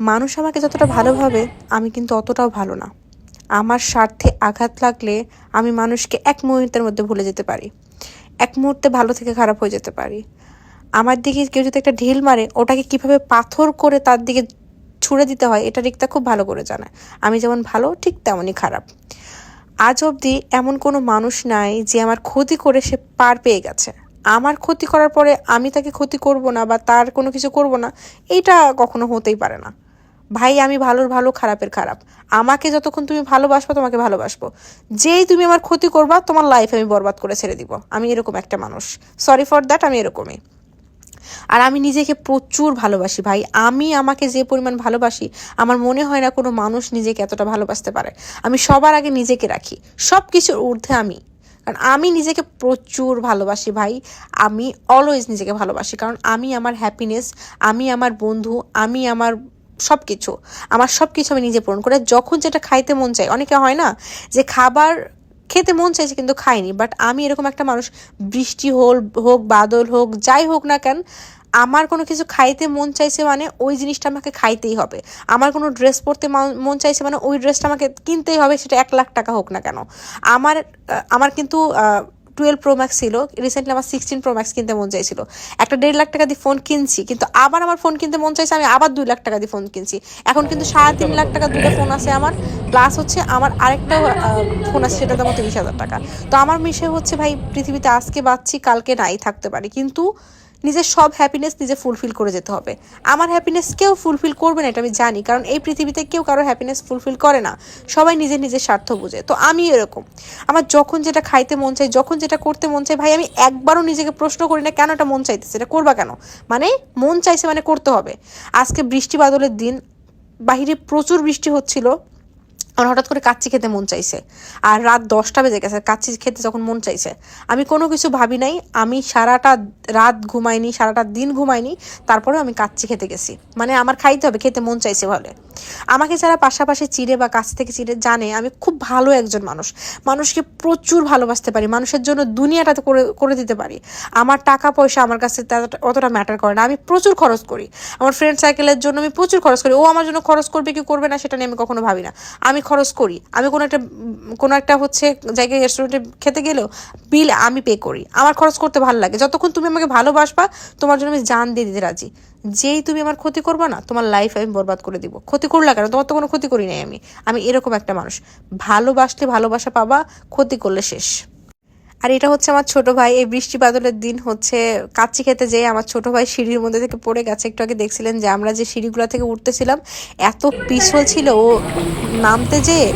মানুষ আমাকে যতটা ভালোভাবে আমি কিন্তু অতটাও ভালো না। আমার স্বার্থে আঘাত লাগলে আমি মানুষকে এক মুহূর্তের মধ্যে ভুলে যেতে পারি, এক মুহূর্তে ভালো থেকে খারাপ হয়ে যেতে পারি। আমার দিকে কেউ যদি একটা ঢিল মারে, ওটাকে কিভাবে পাথর করে তার দিকে ছুঁড়ে দিতে হয় এটা রিক্তা খুব ভালো করে জানে। আমি যেমন ভালো ঠিক তেমনই খারাপ। আজ অবধি এমন কোনো মানুষ নাই যে আমার ক্ষতি করে সে পার পেয়ে গেছে। আমার ক্ষতি করার পরে আমি তাকে ক্ষতি করব না বা তার কোনো কিছু করব না, এইটা কখনো হতেই পারে না। ভাই আমি ভালোর ভালো খারাপের খারাপ। আমাকে যতক্ষণ তুমি ভালোবাসবো তোমাকে ভালোবাসবো, যেই তুমি আমার ক্ষতি করবা তোমার লাইফ আমি বরবাদ করে ছেড়ে দিব। আমি এরকম একটা মানুষ, সরি ফর দ্যাট, আমি এরকমই। আর আমি নিজেকে প্রচুর ভালোবাসি ভাই। আমি আমাকে যে পরিমাণ ভালোবাসি আমার মনে হয় না কোনো মানুষ নিজেকে এতটা ভালোবাসতে পারে। আমি সবার আগে নিজেকে রাখি, সব কিছুর ঊর্ধ্বে আমি। কারণ আমি নিজেকে প্রচুর ভালোবাসি ভাই। আমি অলওয়েজ নিজেকে ভালোবাসি, কারণ আমি আমার হ্যাপিনেস, আমি আমার বন্ধু, আমি আমার সব কিছু, আমার সব কিছু আমি নিজে পূরণ করে। যখন যেটা খাইতে মন চাই, অনেকে হয় না যে খাবার খেতে মন চাইছে কিন্তু খাইনি, বাট আমি এরকম একটা মানুষ, বৃষ্টি হোক বাদল হোক যাই হোক না কেন, আমার কোনো কিছু খাইতে মন চাইছে মানে ওই জিনিসটা আমাকে খাইতেই হবে। আমার কোনো ড্রেস পরতে মন চাইছে মানে ওই ড্রেসটা আমাকে কিনতেই হবে, সেটা 1,00,000 টাকা হোক না কেন। আমার আমার কিন্তু 12 Pro Max ছিল, রিসেন্টলি আমার 16 Pro Max কিনতে মন চাইছিল। একটা 1,50,000 টাকা দিয়ে ফোন কিনছি, কিন্তু আবার আমার ফোন কিনতে মন চাইছে, আমি আবার 2,00,000 টাকা দিয়ে ফোন কিনছি। এখন কিন্তু 3.5 লাখ টাকা দুটো ফোন আছে আমার, প্লাস হচ্ছে আমার আরেকটা ফোন আছে, সেটার দাম 30,000 টাকা। তো আমার বিষয় হচ্ছে ভাই, পৃথিবীতে আজকে বাঁচছি কালকে নাই থাকতে পারি, কিন্তু নিজের সব হ্যাপিনেস নিজে ফুলফিল করে যেতে হবে। আমার হ্যাপিনেস কেউ ফুলফিল করবে না এটা আমি জানি, কারণ এই পৃথিবীতে কেউ কারো হ্যাপিনেস ফুলফিল করে না, সবাই নিজের নিজের স্বার্থ বুঝে। তো আমি এরকম, আমার যখন যেটা খাইতে মন চাই, যখন যেটা করতে মন চাই ভাই, আমি একবারও নিজেকে প্রশ্ন করি না কেন এটা মন চাইতেছে, এটা করবা কেন, মানে মন চাইছে মানে করতে হবে। আজকে বৃষ্টি বাদলের দিন, বাহিরে প্রচুর বৃষ্টি হচ্ছিল, আমার হঠাৎ করে কাচ্চি খেতে মন চাইছে, আর রাত 10টা বেজে গেছে, কাচ্চি খেতে যখন মন চাইছে, আমি কোনো কিছু ভাবি নাই, আমি সারাটা রাত ঘুমাইনি, সারাটা দিন ঘুমাইনি, তারপরেও আমি কাচ্চি খেতে গেছি। মানে আমার খাইতে হবে, খেতে মন চাইছে বলে। আমাকে যারা পাশাপাশি চিড়ে বা কাছ থেকে চিড়ে জানে আমি খুব ভালো একজন মানুষ, মানুষকে প্রচুর ভালোবাসতে পারি, মানুষের জন্য দুনিয়াটাতে করে করে দিতে পারি। আমার টাকা পয়সা আমার কাছে অতটা ম্যাটার করে না, আমি প্রচুর খরচ করি। আমার ফ্রেন্ড সার্কেলের জন্য আমি প্রচুর খরচ করি, ও আমার জন্য খরচ করবে কি করবে না সেটা নিয়ে আমি কখনো ভাবি না। আমি খরচ করি, আমি কোনো একটা হচ্ছে জায়গায় রেস্টুরেন্টে খেতে গেলেও বিল আমি পে করি। আমার খরচ করতে ভালো লাগে, যতক্ষণ তুমি আমাকে ভালোবাসবা তোমার জন্য আমি জান দিয়ে দিতে রাজি। যেই তুমি আমার ক্ষতি করবা না, তোমার লাইফ আমি বরবাদ করে দিব। ক্ষতি করলা কেন, তোমার তো কোনো ক্ষতি করি নাই আমি। আমি এরকম একটা মানুষ, ভালোবাসলে ভালোবাসা পাবা, ক্ষতি করলে শেষ। আর এটা হচ্ছে আমার ছোট ভাই, এই বৃষ্টি বাদলের দিন হচ্ছে কাচ্চি খেতে যেয়ে আমার ছোট ভাই সিঁড়ির মধ্যে থেকে পড়ে গেছে। একটু আগে দেখছিলেন যে আমরা যে সিঁড়িগুলো থেকে উঠতেছিলাম, এত পিছল ছিল, ও নামতে যেয়ে